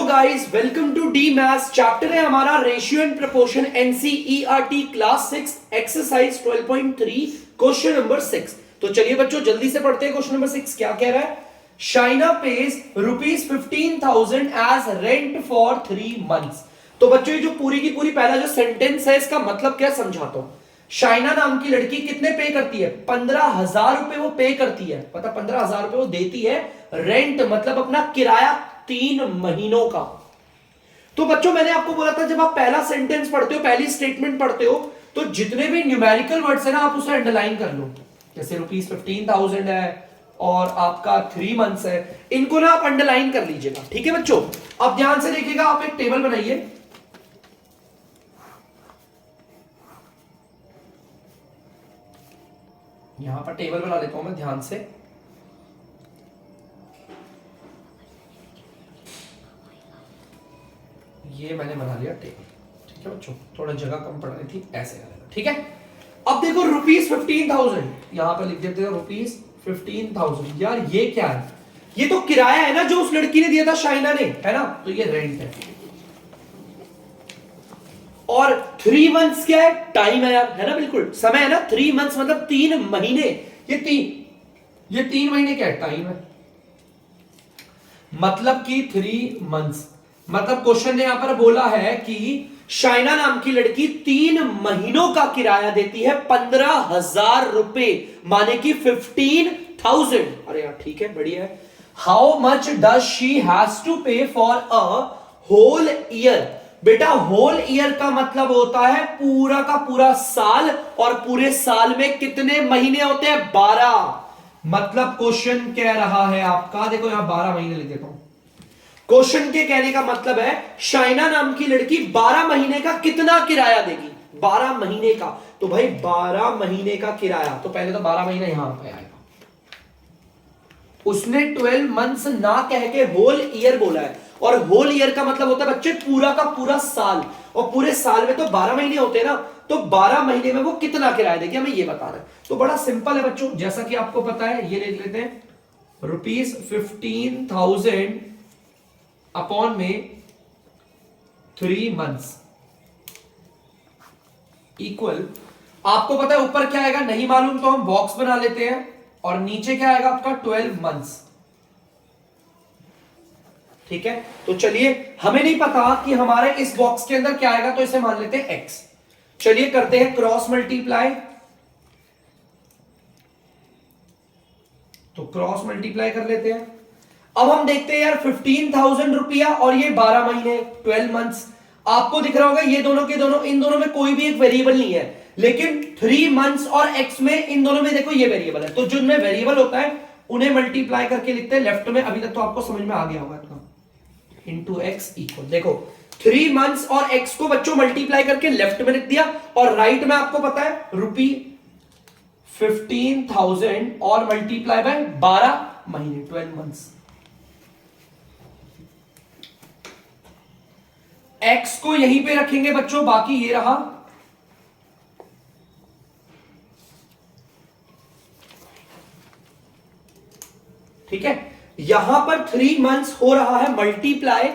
Guys, welcome to the maths. Chapter है हमारा ratio and proportion, NCERT class 6 exercise 12.3 question number 6। तो चलिए बच्चों जल्दी से पढ़ते हैं। क्वेश्चन नंबर 6 क्या कह रहा है? Shaina pays ₹15,000 as rent for 3 months. तो बच्चों ये जो पूरी की पूरी पहला जो सेंटेंस है इसका मतलब क्या समझाता हूं। शाइना नाम की लड़की कितने पे करती है? 15,000 रुपए वो पे करती है। पता 15,000 रुपए वो देती है रेंट, मतलब अपना किराया 3 महीनों का। तो बच्चों मैंने आपको बोला था जब आप पहला सेंटेंस पढ़ते हो, पहली स्टेटमेंट पढ़ते हो, तो जितने भी न्यूमेरिकल वर्ड्स है ना आप उसे अंडरलाइन कर लो। जैसे ₹15,000 है और आपका 3 मंथ्स है, इनको ना आप अंडरलाइन कर लीजिएगा। ठीक है बच्चों, अब ध्यान से देखिएगा, आप एक टेबल बनाइए। यहां पर टेबल बना लेता हूं मैं ध्यान से। ये मैंने बना लिया टेबल। ठीक है बच्चों, थोड़ा जगह कम पड़ रही थी, ऐसे कर लेना। ठीक है, अब देखो ₹15,000 यहां पर लिख देते हैं ₹15,000। यार ये क्या है? ये तो किराया है ना जो उस लड़की ने दिया था, शाइना ने, है ना? तो ये रेंट है। और 3 मंथ्स क्या है? टाइम है यार, है ना? बिल्कुल समय है ना। 3 मंथ्स मतलब 3 महीने। ये 3 महीने क्या है? टाइम है। मतलब कि 3 मंथ्स, मतलब क्वेश्चन ने यहां पर बोला है कि शाइना नाम की लड़की 3 महीनों का किराया देती है 15,000 रुपए, माने कि 15,000। अरे यार ठीक है, बढ़िया है। How much does she has to pay for a whole year? बेटा होल ईयर का मतलब होता है पूरा का पूरा साल, और पूरे साल में कितने महीने होते हैं? 12। मतलब क्वेश्चन कह रहा है आपका, देखो यहां 12 महीने लिख देता हूं। क्वेश्चन के कहने का मतलब है शाइना नाम की लड़की 12 महीने का कितना किराया देगी? 12 महीने का। तो भाई 12 महीने का किराया, तो पहले तो 12 महीने यहां पे आएगा। उसने 12 मंथ्स ना कह के होल ईयर बोला है, और होल ईयर का मतलब होता है बच्चे पूरा का पूरा साल, और पूरे साल में तो 12 महीने होते हैं ना। तो 12 महीने में वो कितना किराया देगी, हमें ये बता रहे हैं। तो बड़ा सिंपल है बच्चों, जैसा कि आपको पता है, ये लिख लेते हैं ₹15,000 अपॉन में 3 मंथ्स इक्वल, आपको पता है ऊपर क्या आएगा नहीं मालूम, तो हम बॉक्स बना लेते हैं, और नीचे क्या आएगा आपका 12 मंथ्स। ठीक है, तो चलिए, हमें नहीं पता कि हमारे इस बॉक्स के अंदर क्या आएगा, तो इसे मान लेते हैं x। चलिए करते हैं क्रॉस मल्टीप्लाई। तो क्रॉस मल्टीप्लाई कर लेते हैं। अब हम देखते हैं यार 15,000 रुपया और ये 12 महीने 12 मंथ्स। आपको दिख रहा होगा ये दोनों के दोनों, इन दोनों में कोई भी एक वेरिएबल नहीं है, लेकिन 3 मंथ्स और x में, इन दोनों में देखो ये वेरिएबल है। तो जिनमें वेरिएबल होता है उन्हें मल्टीप्लाई करके लिखते हैं लेफ्ट में। अभी तक तो आपको समझ में आ गया होगा इतना, इंटू एक्स इक्वल, देखो 3 मंथ्स और x को बच्चों मल्टीप्लाई करके लेफ्ट में लिख दिया, और राइट में आपको पता है ₹15,000 और मल्टीप्लाई बाय 12 महीने 12 मंथ्स। x को यहीं पे रखेंगे बच्चों, बाकी ये रहा। ठीक है, यहां पर 3 मंथ्स हो रहा है मल्टीप्लाई,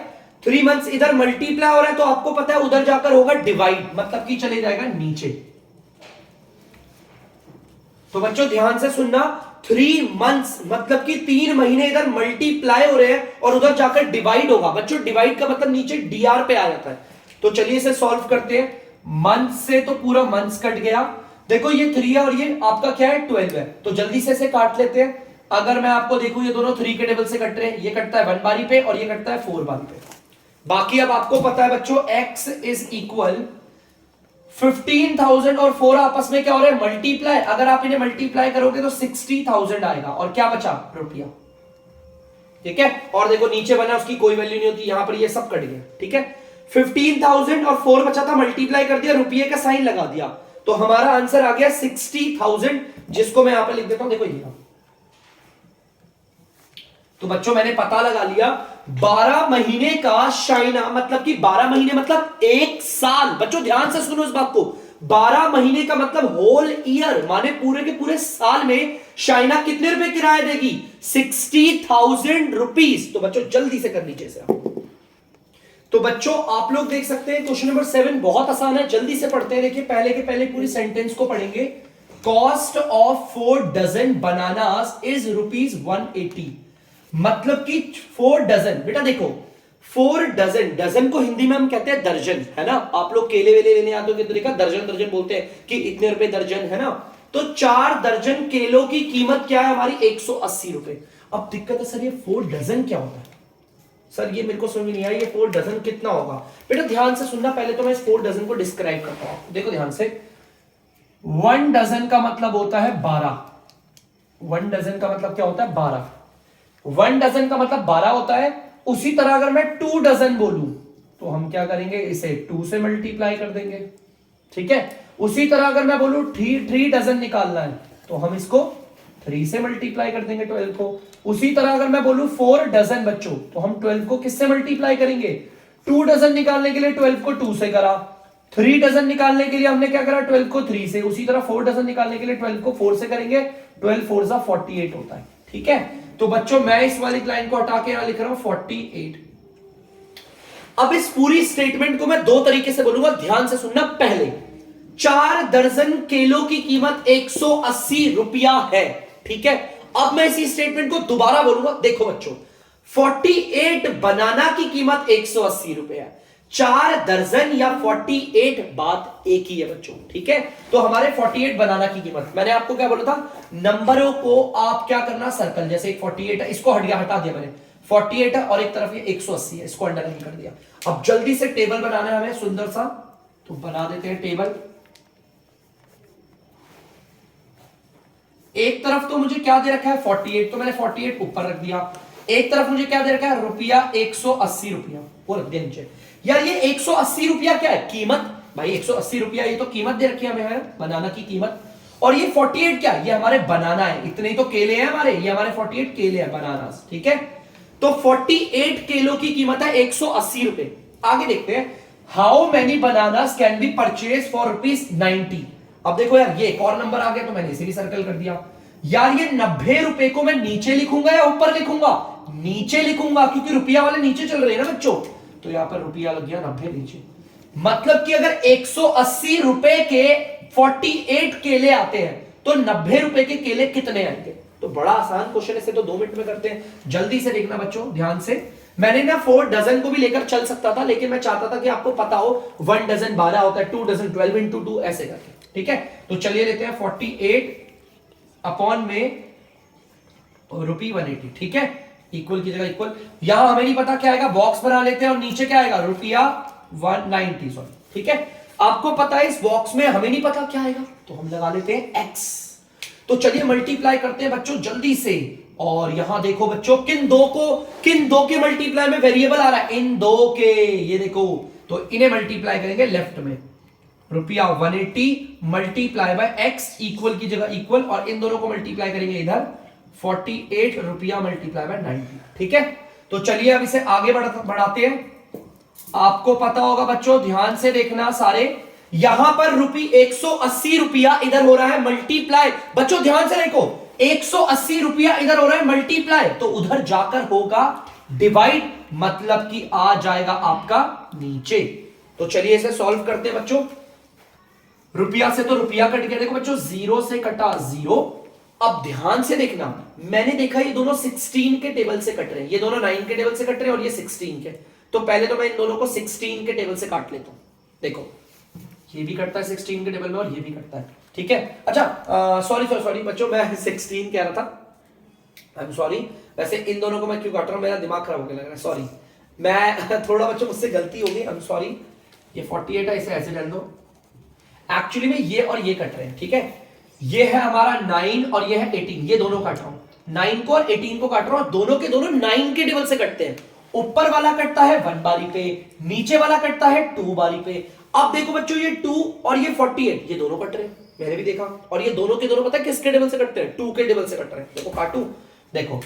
3 मंथ्स इधर मल्टीप्लाई हो रहा है, तो आपको पता है उधर जाकर होगा डिवाइड, मतलब कि चले जाएगा नीचे। तो बच्चों ध्यान से सुनना, 3 मंथ्स मतलब कि 3 महीने इधर मल्टीप्लाई हो रहे हैं और उधर जाकर डिवाइड होगा। बच्चों डिवाइड का मतलब नीचे डीआर पे आ जाता है। तो चलिए इसे सॉल्व करते हैं। मंथ से तो पूरा मंथ्स कट गया, देखो ये 3 है और ये आपका क्या है 12 है, तो जल्दी से इसे काट लेते हैं। अगर मैं आपको देखूं ये दोनों 3 के टेबल से कट रहे हैं, ये कटता है 1 बारी पे और ये कटता है 4 बारी पे। बाकी अब आपको पता है बच्चों x इज इक्वल 15,000 और 4 आपस में क्या हो रहा है? मल्टीप्लाई। अगर आप इन्हें मल्टीप्लाई करोगे तो 60,000 आएगा, और क्या बचा? रुपया। ठीक है, और देखो नीचे बना उसकी कोई वैल्यू नहीं होती, यहां पर ये सब कट गया। ठीक है, 15,000 और 4 बचा था, मल्टीप्लाई कर दिया, रुपये का साइन लगा दिया, तो हमारा आंसर आ गया 60,000, जिसको मैं यहां पर लिख देता हूं, देखो ये। तो बच्चों मैंने पता लगा लिया 12 महीने का शाइना, मतलब कि 12 महीने मतलब 1 साल। बच्चों ध्यान से सुनो इस बात को, 12 महीने का मतलब होल ईयर, माने पूरे के पूरे साल में शाइना कितने रुपए किराया देगी? 60,000 रुपीज। तो बच्चों जल्दी से कर लीजिए इसे। तो बच्चों आप लोग देख सकते हैं क्वेश्चन नंबर 7 बहुत आसान है, जल्दी से पढ़ते हैं। देखिए पहले के पहले पूरी सेंटेंस को पढ़ेंगे। Cost of 4 dozen bananas is ₹180। मतलब कि 4 डजन, बेटा देखो 4 डजन, डजन को हिंदी में हम कहते हैं दर्जन, है ना। आप लोग केले वेले लेने आते हो कितने का दर्जन दर्जन बोलते हैं कि इतने रुपए दर्जन, है ना। तो 4 दर्जन केलों की कीमत क्या है हमारी? 180 रुपए। अब दिक्कत है सर ये 4 डजन क्या होता है? सर ये मेरे को समझ नहीं आया, ये 4 डजन कितना होगा? बेटा ध्यान से सुनना, पहले तो मैं इस 4 डजन को डिस्क्राइब करता हूं। देखो ध्यान से, 1 डजन का मतलब होता है 12। 1 डजन का मतलब क्या होता है? 12। 1 डजन का मतलब 12 होता है। उसी तरह अगर मैं 2 डजन बोलूं तो हम क्या करेंगे? इसे 2 से मल्टीप्लाई कर देंगे, ठीक है। उसी तरह अगर मैं बोलूं 3 डजन निकालना है तो हम इसको 3 से मल्टीप्लाई कर देंगे 12 को। उसी तरह अगर मैं बोलूं 4 डजन बच्चों तो हम 12 को किससे मल्टीप्लाई करेंगे? 2 डजन निकालने के लिए 12 को 2 से करा, 3 डजन निकालने के लिए हमने क्या करा? 12 को 3 से। उसी तरह 4 डजन निकालने के लिए 12 को 4 से करेंगे। 12 4 जा 48 होता है, ठीक है। तो बच्चों मैं इस वाली लाइन को हटा के यहां लिख रहा हूं 48। अब इस पूरी स्टेटमेंट को मैं 2 तरीके से बोलूंगा, ध्यान से सुनना। पहले 4 दर्जन केलों की कीमत 180 रुपया है, ठीक है। अब मैं इसी स्टेटमेंट को दोबारा बोलूंगा। देखो बच्चों 48 बनाना की कीमत 180 रुपया है। 4 दर्जन या 48 बात एक ही है बच्चों, ठीक है। तो हमारे 48 बनाना की कीमत, मैंने आपको क्या बोला था? नंबरों को आप क्या करना? सर्कल, जैसे एक 48 है, इसको हटा दिया मैंने, 48 है और एक तरफ ये 180 है, इसको अंडरलाइन कर दिया। अब जल्दी से टेबल बनाना है हमें सुंदर सा, तो बना देते हैं टेबल। एक तरफ तो मुझे क्या दे रखा है? 48, तो मैंने 48 ऊपर रख दिया। एक तरफ मुझे क्या दे रखा है? रुपया 180 रुपया, वो रख दिया नीचे। यार ये 180 रुपया क्या है? कीमत भाई 180 रुपया, ये तो कीमत दे रखी है हमें, बनाना की कीमत। और ये 48 क्या? ये हमारे बनाना है, इतने ही तो केले हैं हमारे, ये हमारे 48 केले हैं, बनाना, ठीक है। तो 48 केलों की कीमत है 180 रुपए। आगे देखते हैं, how many bananas can be purchase for ₹90। अब देखो यार ये एक और नंबर आ गया, तो मैंने इसे भी सर्कल कर दिया। यार ये 90 रुपए को मैं नीचे लिखूंगा या ऊपर लिखूंगा? नीचे लिखूंगा, क्योंकि रुपया वाले नीचे चल रहे हैं ना बच्चों। तो यहां पर रुपया लग गया 90 नीचे। मतलब कि अगर 180 रुपए के 48 केले आते हैं तो 90 रुपए के केले कितने आएंगे? तो बड़ा आसान क्वेश्चन, इसे तो 2 मिनट में करते हैं। जल्दी से देखना बच्चों ध्यान से। मैंने ना 4 डजन को भी लेकर चल सकता था, लेकिन मैं चाहता था कि आपको पता हो 1 डजन 12 होता है, 2 डजन 12 इंटू 2 ऐसे करके, ठीक है। तो चलिए लेते हैं 48 अपॉन में ₹180, ठीक है। इक्वल की जगह इक्वल, यहां हमें नहीं पता क्या आएगा, बॉक्स बना लेते हैं और नीचे क्या आएगा? ₹190, सॉरी, ठीक है। आपको पता है इस बॉक्स में, हमें नहीं पता क्या आएगा, तो हम लगा लेते हैं x। तो चलिए मल्टीप्लाई करते हैं बच्चों जल्दी से। और यहां देखो बच्चों किन दो के मल्टीप्लाई में वेरिएबल आ रहा है? इन दो के, ये देखो। तो इन्हें मल्टीप्लाई करेंगे लेफ्ट में, ₹180 मल्टीप्लाई बाय x, इक्वल की जगह इक्वल, और इन दोनों को मल्टीप्लाई करेंगे इधर 48 रुपया मल्टीप्लाई बाय 90, ठीक है। तो चलिए अब इसे आगे बढ़ाते हैं। आपको पता होगा बच्चों, ध्यान से देखना सारे, यहां पर ₹180 रुपया इधर हो रहा है मल्टीप्लाई। बच्चों ध्यान से देखो, 180 रुपया इधर हो रहा है मल्टीप्लाई, तो उधर जाकर होगा डिवाइड, मतलब कि आ जाएगा आपका नीचे। तो चलिए इसे सॉल्व करते हैं बच्चों। रुपया से तो रुपया कट गया, देखो बच्चों 0 से कटा 0। अब ध्यान से देखना, मैंने देखा ये दोनों 16 के टेबल से कट रहे हैं, ये दोनों 9 के टेबल से कट रहे हैं और ये 16 के। तो पहले तो मैं इन दोनों को 16 के टेबल से काट लेता हूं। देखो ये भी कटता है 16 के टेबल में और ये भी कटता है, ठीक है। अच्छा सॉरी बच्चों, मैं 16 कह रहा था, आई एम सॉरी। वैसे इन दोनों को मैं क्यों काट रहा हूं, मेरा दिमाग खराब होने लग रहा है, सॉरी। मैं थोड़ा बच्चों मुझसे गलती हो गई, आई एम सॉरी। ये 48 है, इसे ऐसे डाल दो। एक्चुअली में ये और ये कट रहे हैं, ठीक है। ये है हमारा 9 और ये है 18, ये दोनों काट रहा हूं, 9 को और 18 को काट रहा हूं। दोनों के दोनों 9 के टेबल से कटते हैं। ऊपर वाला कटता है 1 बारी पे, नीचे वाला कटता है 2 बारी पे। अब देखो बच्चों ये 2 और ये 48, ये दोनों कट रहे हैं, मैंने भी देखा। और ये दोनों के दोनों पता है किसके टेबल से कटते हैं? 2 के टेबल से कट रहे हैं। देखो काटू, देखो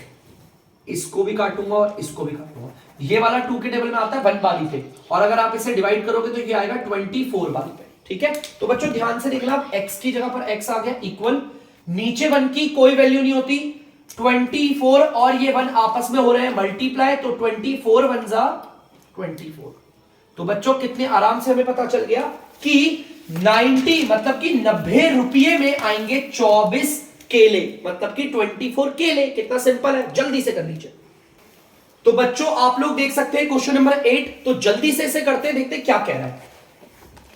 इसको भी काटूंगा और इसको भी काटूंगा। ये वाला 2 के टेबल में आता है 1 बारी पे, और अगर आप इसे डिवाइड करोगे तो ये आएगा 24 बारी पे, ठीक है। तो बच्चों ध्यान से देखना, x की जगह पर x आ गया इक्वल, नीचे 1 की कोई वैल्यू नहीं होती, 24 और ये 1 आपस में हो रहे हैं मल्टीप्लाई, तो 24 1 जा 24, तो बच्चों कितने आराम से हमें पता चल गया कि 90 मतलब कि 90 रुपये में आएंगे 24 केले, मतलब कि 24 केले। कितना सिंपल है, जल्दी से कर लीजिए। तो बच्चों आप लोग देख सकते हैं क्वेश्चन नंबर 8, तो जल्दी से इसे करते हैं, देखते हैं क्या कह रहा है।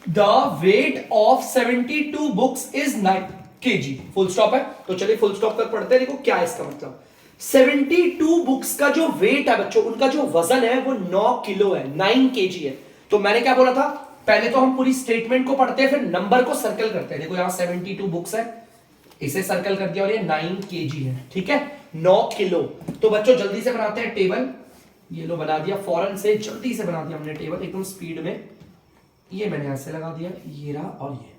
The weight of 72 books is 9 kg, full stop है। तो चलिए फुल स्टॉप तक पढ़ते हैं। देखो क्या है इसका मतलब, 72 बुक्स का जो वेट है बच्चों, उनका जो वजन है वो 9 किलो है, 9 kg है। तो मैंने क्या बोला था, पहले तो हम पूरी स्टेटमेंट को पढ़ते हैं, फिर नंबर को सर्कल करते हैं। देखो यहां 72 बुक्स है, इसे सर्कल कर दिया, और ये 9 kg है, ठीक है, 9 किलो। तो बच्चों जल्दी से बनाते हैं टेबल। ये लो बना दिया फौरन से, जल्दी से बना दिया हमने टेबल एकदम स्पीड में। ये मैंने ऐसे लगा दिया, ये रहा, और ये।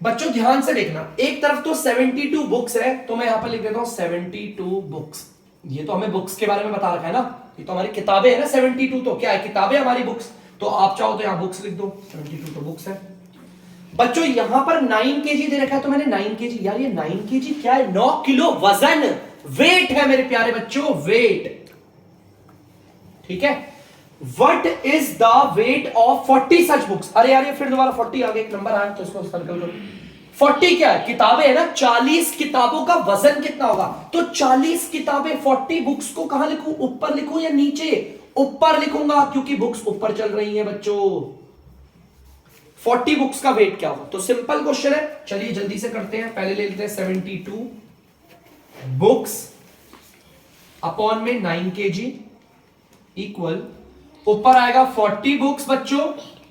बच्चों ध्यान से देखना, एक तरफ तो 72 बुक्स है, तो मैं यहां पर लिख देता हूं 72 बुक्स। ये तो हमें बुक्स के बारे में बता रखा है ना, ये तो हमारी किताबें है ना। 72 तो क्या है, किताबें हमारी बुक्स। तो आप चाहो तो यहां बुक्स लिख दो, 72 तो बुक्स है। बच्चों यहां पर 9 kg दे रखा है, तो मैंने 9 kg, यार ये 9 kg क्या है, 9 किलो वजन, वेट है मेरे प्यारे बच्चों, वेट, ठीक है। What is the weight of 40 such books? अरे यार ये फिर दोबारा 40 आगे एक नंबर आया, तो इसको सर्कल करो। 40 क्या है, किताबें है ना, 40 किताबों का वजन कितना होगा। तो 40 किताबें, 40 बुक्स को कहां लिखूं, ऊपर लिखूं या नीचे? ऊपर लिखूंगा, क्योंकि बुक्स ऊपर चल रही हैं बच्चों। 40 बुक्स का वेट क्या होगा, तो सिंपल क्वेश्चन है। चलिए जल्दी से करते हैं, पहले ले लेते हैं 72 बुक्स अपॉन में 9 kg इक्वल, ऊपर आएगा 40 बुक्स बच्चों,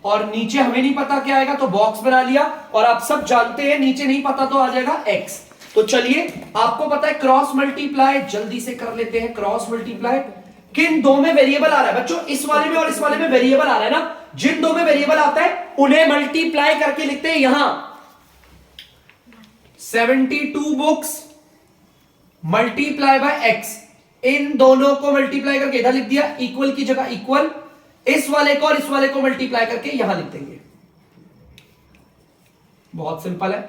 और नीचे हमें नहीं पता क्या आएगा, तो बॉक्स बना लिया। और आप सब जानते हैं नीचे नहीं पता तो आ जाएगा x। तो चलिए आपको पता है क्रॉस मल्टीप्लाई, जल्दी से कर लेते हैं क्रॉस मल्टीप्लाई। किन दो में वेरिएबल आ रहा है बच्चों, इस वाले में और इस वाले में वेरिएबल आ रहा है ना। जिन दो में वेरिएबल आता है उन्हें मल्टीप्लाई करके लिखते हैं यहां 72 बुक्स मल्टीप्लाई बाय x। इन दोनों को मल्टीप्लाई करके इधर लिख दिया, इक्वल की जगह इक्वल, इस वाले को और इस वाले को मल्टीप्लाई करके यहां लिख देंगे। बहुत सिंपल है।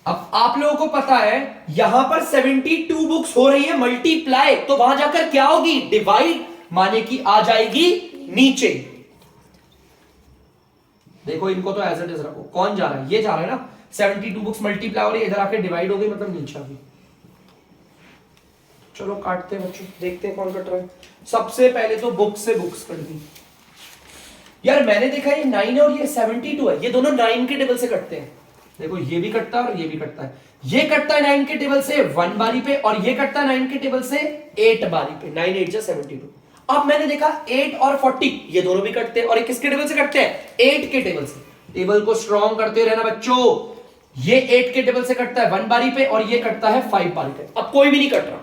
अब आप लोगों को पता है यहां पर 72 बुक्स हो रही है मल्टीप्लाई, तो वहां जाकर क्या होगी, डिवाइड, माने कि आ जाएगी नीचे। देखो इनको तो एज इट इज रखो, कौन जा रहा है, ये जा रहा है ना। 72 बुक्स मल्टीप्लाई हो रही है, इधर आके डिवाइड हो गई, मतलब नीचे आ गई। चलो काटते हैं बच्चों, देखते हैं कौन कट रहा है। सबसे पहले तो बुक से बुक्स कट दी। यार मैंने देखा ये 9 है और ये 72 है, ये दोनों 9 के टेबल से कटते हैं। देखो ये भी कटता है और ये भी कटता है। ये कटता है 9 के टेबल से 1 बारी पे, और ये कटता है 9 के टेबल से 8 बारी पे। 9 8 72। अब मैंने देखा 8 और 40 ये दोनों भी कटते हैं, और ये किसके टेबल से कटते हैं, 8 के टेबल से। टेबल को स्ट्रॉन्ग करते रहना बच्चों। ये 8 के टेबल से कटता है 1 बारी पे, और ये कटता है 5 बारी पे। अब कोई भी नहीं कट रहा,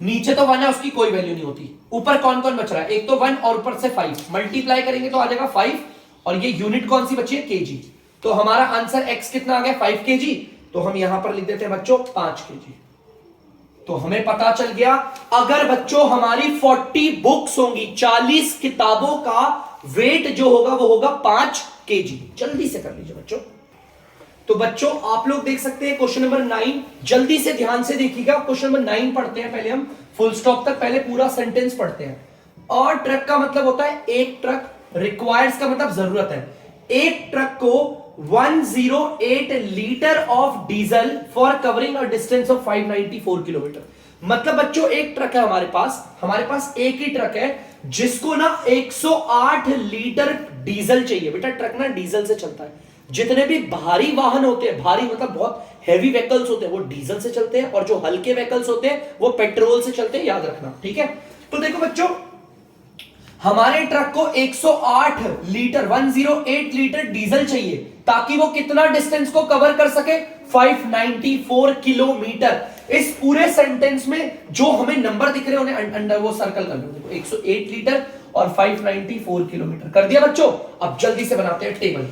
नीचे तो 1 है, उसकी कोई वैल्यू नहीं होती। ऊपर कौन कौन बच रहा है, एक तो 1 और ऊपर से 5, मल्टीप्लाई करेंगे तो आ जाएगा 5, और ये यूनिट कौन सी बची है, केजी। तो हमारा आंसर x कितना आ गया, 5 kg। तो हम यहां पर लिख देते हैं बच्चों 5 kg। तो हमें पता चल गया, अगर बच्चों हमारी 40 बुक्स होंगी, 40 किताबों का वेट जो होगा वो होगा 5 kg। जल्दी से कर लीजिए बच्चों। तो बच्चों आप लोग देख सकते हैं क्वेश्चन नंबर 9, जल्दी से ध्यान से देखिएगा। क्वेश्चन नंबर 9 पढ़ते हैं, पहले हम फुल स्टॉप तक पहले पूरा सेंटेंस पढ़ते हैं। और ट्रक का मतलब होता है एक ट्रक, रिक्वायर्स का मतलब जरूरत है। एक ट्रक को 108 litre of diesel for covering a distance of 594 kilometre. मतलब बच्चों एक ट्रक है हमारे पास एक ही ट्रक है जिसको ना 108 लीटर डीजल चाहिए। बेटा ट्रक ना डीजल से चलता है। जितने भी भारी वाहन होते हैं, भारी मतलब बहुत हैवी व्हीकल्स होते हैं, वो डीजल से चलते हैं, और जो हल्के व्हीकल्स होते हैं वो पेट्रोल से चलते हैं, याद रखना, ठीक है। तो देखो बच्चों हमारे ट्रक को 108 लीटर 108 लीटर डीजल चाहिए, ताकि वो कितना डिस्टेंस को कवर कर सके, 594 किलोमीटर। इस पूरे सेंटेंस में जो हमें नंबर दिख रहे हैं उन्हें अंडर वो सर्कल कर लो। देखो 108 लीटर और 594 किलोमीटर कर दिया बच्चों। अब जल्दी से बनाते हैं टेबल,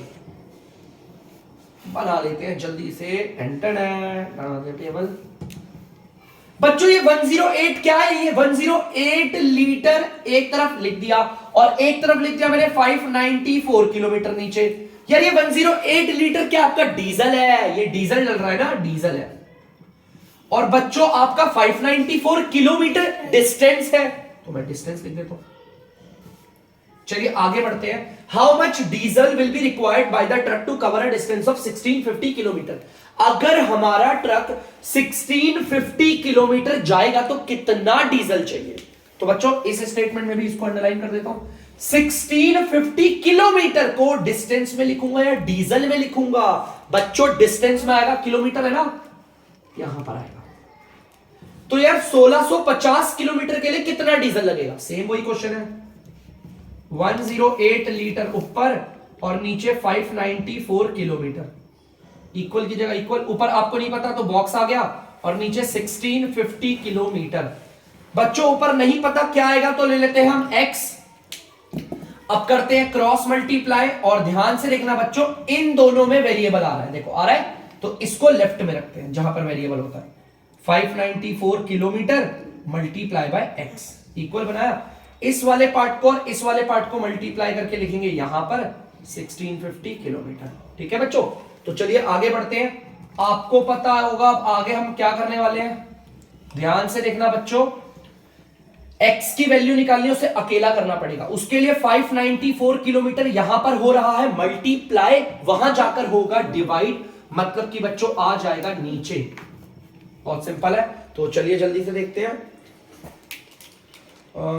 बना लेते हैं जल्दी से। बना दिया टेबल। बच्चों ये 108 क्या है, ये 108 लीटर एक तरफ लिख दिया, और एक तरफ लिख दिया मैंने 594 किलोमीटर नीचे। यार ये 108 लीटर क्या आपका डीजल है, ये डीजल चल रहा है ना, डीजल है। और बच्चों आपका 594 किलोमीटर डिस्टेंस है, तो मैं डिस्टेंस लिख देता हूं। चलिए आगे बढ़ते हैं। How much diesel will be required by the truck to cover a distance of 1650 kilometre. अगर हमारा ट्रक 1650 किलोमीटर जाएगा तो कितना डीजल चाहिए? तो बच्चों इस स्टेटमेंट में भी इसको अंडरलाइन कर देता हूं। 1650 किलोमीटर को डिस्टेंस में लिखूंगा या डीजल में लिखूंगा? बच्चों डिस्टेंस में आएगा, किलोमीटर है ना, यहां पर आएगा। तो यार 1650 किलोमीटर के लिए कितना डीजल लगेगा? सेम वही क्वेश्चन है। 108 लीटर ऊपर और नीचे 594 किलोमीटर। इक्वल की जगह इक्वल, ऊपर आपको नहीं पता तो बॉक्स आ गया और नीचे 1650 किलोमीटर। बच्चों ऊपर नहीं पता क्या आएगा तो ले लेते हैं हम x। अब करते हैं क्रॉस मल्टीप्लाई और ध्यान से देखना बच्चों, इन दोनों में वेरिएबल आ रहा है, देखो आ रहा है, तो इसको लेफ्ट में रखते हैं जहां पर वेरिएबल होता है। 594 kilometre multiply by x equal बनाया। इस वाले पार्ट को और इस वाले पार्ट को मल्टीप्लाई करके लिखेंगे यहां पर 1650 किलोमीटर। ठीक है बच्चों, तो चलिए आगे बढ़ते हैं। आपको पता होगा अब आगे हम क्या करने वाले हैं, ध्यान से देखना बच्चों। x की वैल्यू निकालनी है, उसे अकेला करना पड़ेगा। उसके लिए 594 किलोमीटर यहां पर हो रहा है मल्टीप्लाई, वहां जाकर होगा डिवाइड, मतलब कि बच्चों आ जाएगा नीचे। बहुत सिंपल है, तो चलिए जल्दी से देखते हैं।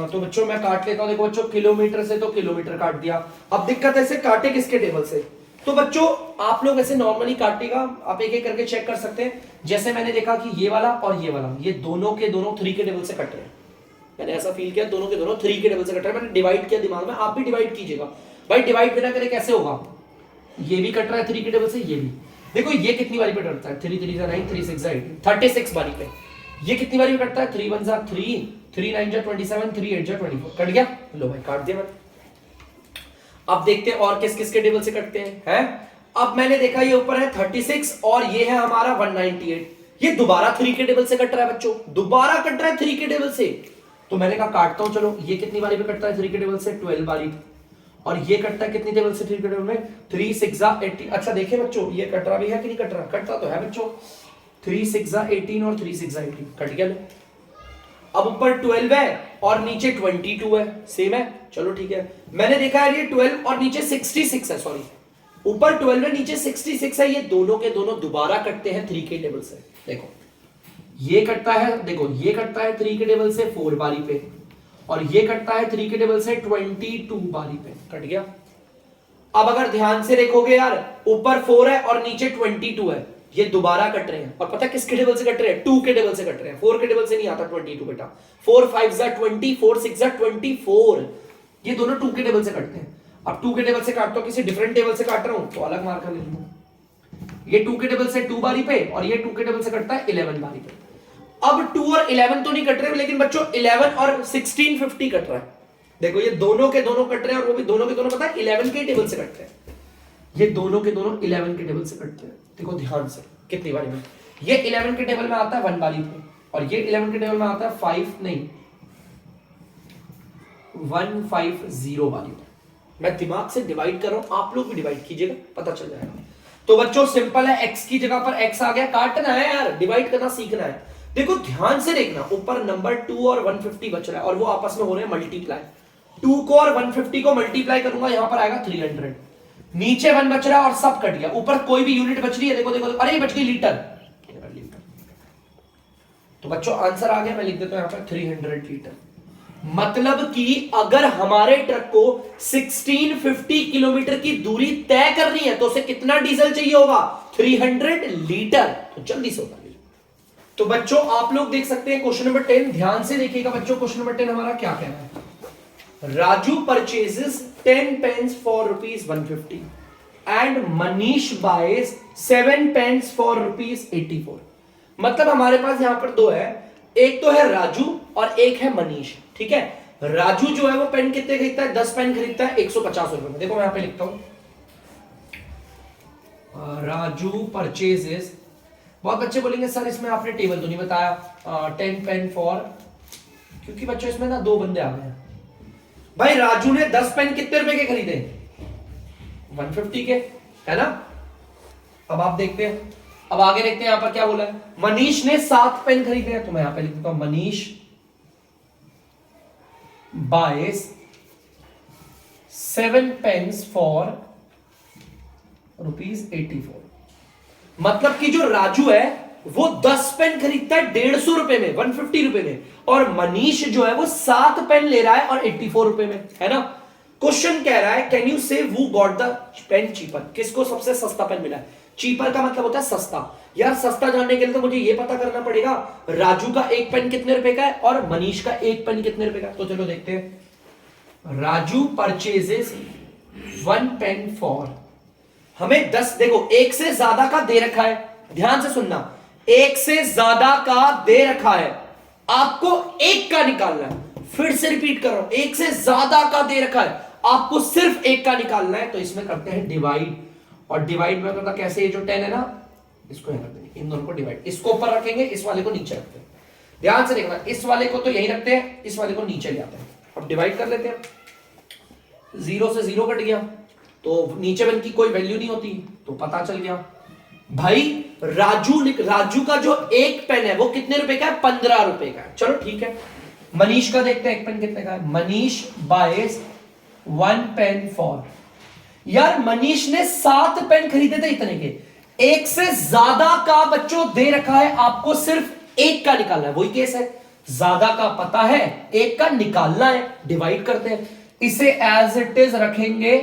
तो बच्चों मैं काट लेता हूं। देखो बच्चों किलोमीटर से तो किलोमीटर काट दिया। अब दिक्कत ऐसे काटे किसके टेबल से? तो बच्चों आप लोग ऐसे नॉर्मली काटेगा, आप एक एक करके चेक कर सकते हैं। जैसे मैंने देखा कि ये वाला और ये वाला, ये दोनों के दोनों 3 के टेबल से कट रहे हैं। मैंने ऐसा फील किया दोनों के दोनों 3 के टेबल से कट रहे हैं। मैंने डिवाइड किया दिमाग में, आप भी डिवाइड कीजिएगा। भाई डिवाइड बिना करे कैसे होगा? ये भी कट रहा है 3 के टेबल से, ये भी। देखो ये कितनी बारी पे कटता है? 3 3 9 3 6 8 36 बारी पे। ये कितनी बारी पे कटता है? 3 1 3 3 9 27 3 8 24। कट गया, लो भाई काट दिया मैंने। अब देखते हैं और किस किस के टेबल से कटते हैं। अब मैंने देखा ये ऊपर है 36 और ये है हमारा 198। ये दोबारा 3 के टेबल से कट रहा है बच्चों, दोबारा कट रहा है 3 के टेबल से। तो मैंने कहा काटता हूं, चलो ये कितनी बारी पे कटता है 3 के टेबल से? 12 बारी। और ये कटता है कितनी टेबल से 3 के टेबल में? 3 6 18। अच्छा देखिए बच्चों ये कट रहा भी है कि नहीं कट रहा? कटता तो है बच्चों। 3 6 18 और 3 6 18 कट गया। अब ऊपर 12 है और नीचे 22 है, सेम है, चलो ठीक है। मैंने देखा है ये 12 और नीचे 66 है, सॉरी ऊपर 12 है नीचे 66 है। ये दोनों के दोनों दोबारा कटते हैं 3 के टेबल से। देखो ये कटता है, देखो ये कटता है 3 के टेबल से 4 बारी पे, और ये कटता है 3 के टेबल से 22 बारी पे। कट गया। अब अगर ध्यान से देखोगे यार, ऊपर 4 है और नीचे 22 है, ये दोबारा कट रहे हैं। और पता किसके टेबल से कट रहे हैं? 2 के टेबल से कट रहे हैं। 4 के टेबल से नहीं आता 22 बेटा। 4 5 20, 4 6 24। ये दोनों 2 के टेबल से कटते हैं। अब 2 के टेबल से काटता हूं, किसी डिफरेंट टेबल से काट रहा हूं तो अलग मार्कर ले लूंगा। ये 2 के टेबल से 2 बारी पे और ये 2 के टेबल से कटता है 11 बारी पे। अब 2 और 11 तो नहीं कट रहे, लेकिन बच्चों 11 और 1650 कट रहा है। देखो ये दोनों के दोनों कट रहे हैं और वो भी दोनों के दोनों पता है 11 के टेबल से कटते हैं। ये दोनों के दोनों 11 के टेबल से कटते हैं। देखो ध्यान से कितनी बारी में। ये 11 के टेबल में आता है 1 बारी पे और ये 11 के टेबल में आता है 5 नहीं 150 बारी पे। मैं दिमाग से डिवाइड कर रहा हूं, आप लोग भी डिवाइड कीजिएगा, पता चल जाएगा। तो बच्चों सिंपल है, x की जगह पर x आ गया। काटना है यार, डिवाइड करना सीखना है। देखो ध्यान से देखना, ऊपर नंबर 2 और 150 बच रहा है और वो आपस में हो रहे हैं मल्टीप्लाई। 2 को और 150 को मल्टीप्लाई करूंगा, यहां पर आएगा 300। नीचे 1 बच रहा है और सब कट गया। ऊपर कोई भी यूनिट बच रही है, देखो देखो, अरे बच गई लीटर। तो बच्चों आंसर आ गया, मैं लिख देता हूं यहां पर 300 लीटर। मतलब कि अगर हमारे ट्रक को 1650 किलोमीटर की दूरी तय करनी है तो उसे कितना डीजल चाहिए होगा? 300 लीटर। तो जल्दी से होगा। तो बच्चों आप लोग देख सकते हैं क्वेश्चन नंबर 10, ध्यान से देखिएगा बच्चों। क्वेश्चन नंबर 10 हमारा क्या कहना है? Raju purchases 10 pens for ₹150 and Manish buys 7 pens for ₹84। मतलब हमारे पास यहां पर दो है, एक तो है राजू और एक है मनीष। ठीक है, राजू जो है वो पेन कितने खरीदता है? 10 पेन खरीदता है 150 रुपए में। देखो मैं यहां पे लिखता हूं, राजू परचेजेस। बहुत बच्चे बोलेंगे सर इसमें आपने टेबल तो नहीं बताया। 10 पेन फॉर, क्योंकि बच्चों इसमें ना 2 बंदे आ गए हैं। भाई राजू ने 10 पेन कितने रुपए के खरीदे? 150 के, है ना। अब आप देखते हैं, अब आगे देखते हैं यहां पर क्या बोला है। मनीष ने 7 पेन खरीदे हैं, तो मैं यहां पे लिख देता हूं मनीष बाइज 7 पेन्स फॉर ₹84। मतलब कि जो राजू है वो 10 पेन खरीदता है 150 रुपए में, 150 रुपए में, और मनीष जो है वो 7 पेन ले रहा है और 84 रुपए में, है ना। क्वेश्चन कह रहा है can you say who got the pen cheaper, किसको सबसे सस्ता पेन मिला है। चीपर का मतलब होता है सस्ता। यार सस्ता जानने के लिए तो मुझे ये पता करना पड़ेगा राजू का एक पेन कितने रुपए का है और मनीष का एक पेन कितने रुपए का। तो चलो देखते हैं। राजू परचेजेस 1 पेन फॉर, हमें 10, देखो एक से ज्यादा का दे रखा है, ध्यान से सुनना, एक से ज्यादा का दे रखा है, आपको एक का निकालना है। फिर से रिपीट कर रहा हूं, एक से ज्यादा का दे रखा है, आपको सिर्फ एक का निकालना है। तो इसमें करते हैं डिवाइड, और डिवाइड में करता कैसे, ये जो 10 है ना इसको यहां रख देंगे, इन दोनों को डिवाइड, इसको ऊपर रखेंगे, इस वाले को नीचे रखते हैं। ध्यान से देखना, इस वाले को तो यही रखते हैं, इस वाले को नीचे ले आते हैं। अब डिवाइड कर लेते हैं, 0 से 0 कट गया तो नीचे बन की कोई वैल्यू नहीं होती, तो पता चल गया भाई राजू का जो एक पेन है वो कितने रुपए का है, 15 रुपए का है। चलो ठीक है। मनीष का देखते हैं एक पेन कितने का है। मनीष बाइज 1 पेन फॉर, यार मनीष ने 7 पेन खरीदे थे इतने के, एक से ज्यादा का बच्चों दे रखा है, आपको सिर्फ एक का निकालना है। वही केस है, ज्यादा का पता है, एक का निकालना है, डिवाइड करते हैं, इसे एज इट इज रखेंगे,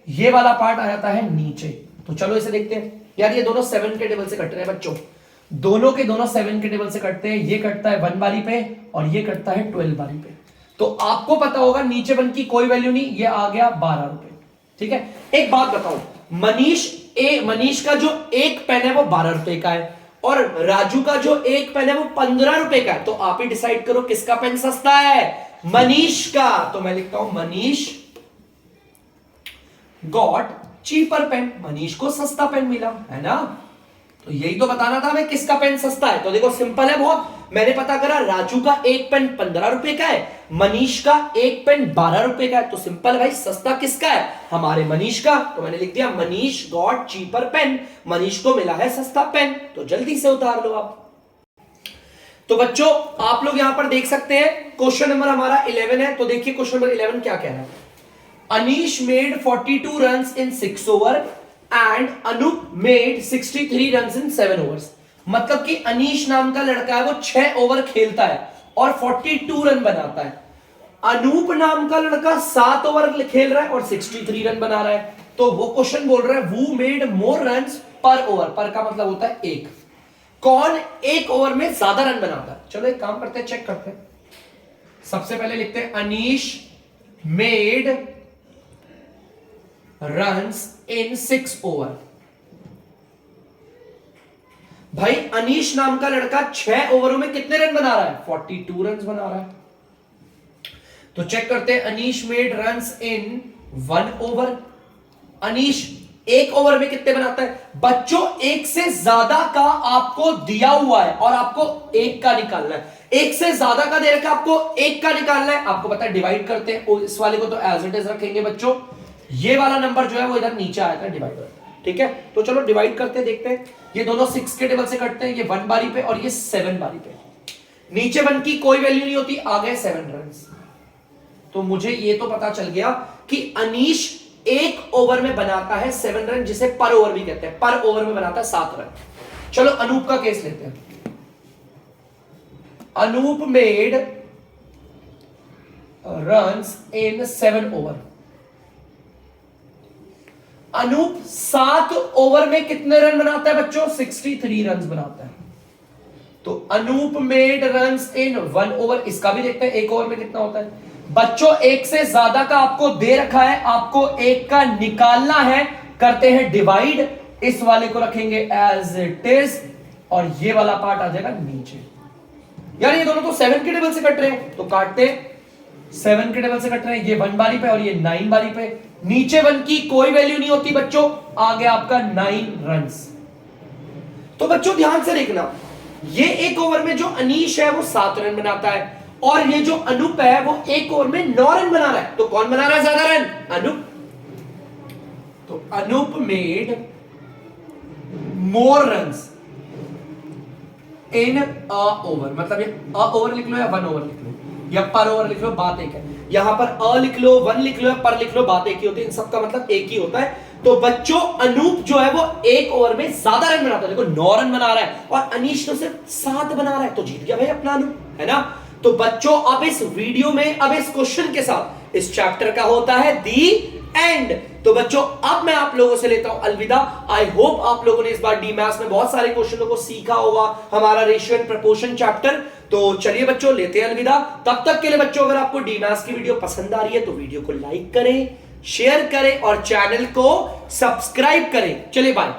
ये वाला पार्ट आ जाता है नीचे। तो चलो इसे देखते हैं। यार ये दोनों 7 के टेबल से कट रहे हैं बच्चों, दोनों के दोनों 7 के टेबल से कटते हैं, ये कटता है 1 बारी पे और ये कटता है 12 बारी पे। तो आपको पता होगा नीचे 1 की कोई वैल्यू नहीं, ये आ गया 12 रुपए। ठीक है, एक बात बताओ, मनीष का जो एक पेन है वो 12 रुपए का है और राजू का जो एक पेन है वो 15 रुपए का है। तो आप ही डिसाइड करो किसका पेन सस्ता है, मनीष का। तो मैं लिखता हूं Manish got cheaper pen, Manish को सस्ता पेन मिला, है ना। तो यही तो बताना था हमें किसका पेन सस्ता है। तो देखो सिंपल है बहुत, मैंने पता करा राजू का एक पेन 15 रुपए का है, मनीष का एक पेन 12 रुपए का है। तो सिंपल भाई, सस्ता किसका है, हमारे मनीष का। तो मैंने लिख दिया Manish got cheaper pen, Manish को मिला है सस्ता पेन। तो जल्दी से उतार लो आप। तो बच्चों आप लोग यहां पर देख सकते हैं क्वेश्चन नंबर हमारा 11 है। तो देखिए क्वेश्चन नंबर 11 क्या कह रहा है। Anish made 42 runs in 6 over and Anup made 63 runs in 7 overs. मतलब कि अनीश नाम का लड़का है वो 6 ओवर खेलता है और 42 रन बनाता है। अनूप नाम का लड़का 7 ओवर खेल रहा है और 63 रन बना रहा है। तो वो क्वेश्चन बोल रहा है हु मेड मोर रन्स पर ओवर, पर का मतलब होता है एक, कौन एक ओवर में ज्यादा रन बनाता है। चलो एक काम करते हैं, चेक करते हैं। सबसे पहले लिखते हैं Anish made runs in 6 over. भाई अनीश नाम का लड़का 6 ओवरों में कितने रन बना रहा है, 42 रन बना रहा है। तो चेक करते हैं, Anish made runs in 1 over. Anish एक ओवर में कितने बनाता है बच्चों, एक से ज्यादा का आपको दिया हुआ है और आपको एक का निकालना है। एक से ज्यादा का दे रखा, आपको एक का निकालना है। आपको पता है डिवाइड करते हैं, इस वाले को तो एज इट इज रखेंगे बच्चों, ये वाला नंबर जो है वो इधर नीचे आया था डिवाइड। ठीक है, तो चलो डिवाइड करते हैं, देखते हैं। ये दोनों 6 के टेबल से कटते हैं, ये 1 बारी पे और ये 7 बारी पे। नीचे 1 की कोई वैल्यू नहीं होती, आ गए 7 रन। तो मुझे ये तो पता चल गया कि अनीश एक ओवर में बनाता है 7 रन, जिसे पर ओवर भी कहते हैं। पर ओवर में बनाता है 7 रन। चलो अनूप का केस लेते हैं। Anup made runs in 7 over. Anup 7 over में कितने रन बनाता है बच्चों, 63 रन बनाता है। तो Anup made runs in 1 over, इसका भी देखते हैं एक ओवर में कितना होता है बच्चों। एक से ज्यादा का आपको दे रखा है, आपको एक का निकालना है। करते हैं डिवाइड, इस वाले को रखेंगे एज इट इज और ये वाला पार्ट आ जाएगा नीचे। यार ये दोनों तो 7 के टेबल से कट रहे हैं, तो काटते 7 के टेबल से कट रहे हैं, ये 1 बारी पे और ये 9 बारी पे। नीचे 1 की कोई वैल्यू नहीं होती बच्चों, आ गया आपका 9 रन्स। तो बच्चों ध्यान से देखना, ये एक ओवर में जो अनीश है वो 7 रन बनाता है और ये जो अनूप है वो एक ओवर में 9 रन बना रहा है। तो कौन बना रहा है ज्यादा रन, अनूप। तो Anup made more runs in a over, मतलब ये अ ओवर लिख लो या 1 ओवर लिख लो। या पर ओवर लिख लो, बात एक है। यहां पर अ लिख लो, वन लिख लो, पर लिख लो, बात एक ही होती है। इन सबका मतलब एक ही होता है। तो बच्चों अनूप जो है वो एक ओवर में ज्यादा रन बनाता है, देखो 9 रन बना रहा है और अनीश तो सिर्फ 7 बना रहा है, तो जीत गया भाई अपना अनूप, है ना। तो बच्चों अब इस वीडियो में, अब इस क्वेश्चन के साथ इस चैप्टर का होता है दी एंड। तो बच्चों अब मैं आप लोगों से लेता हूं अलविदा। आई होप आप लोगों ने इस बार डी मैथ्स में बहुत सारे क्वेश्चनों को सीखा होगा, हमारा रेशियो एंड प्रोपोर्शन चैप्टर। तो चलिए बच्चों लेते हैं अलविदा। तब तक के लिए बच्चों अगर आपको डी मैथ्स की वीडियो पसंद आ रही है तो वीडियो को लाइक करें, शेयर करें और चैनल को सब्सक्राइब करें। चलिए बाय।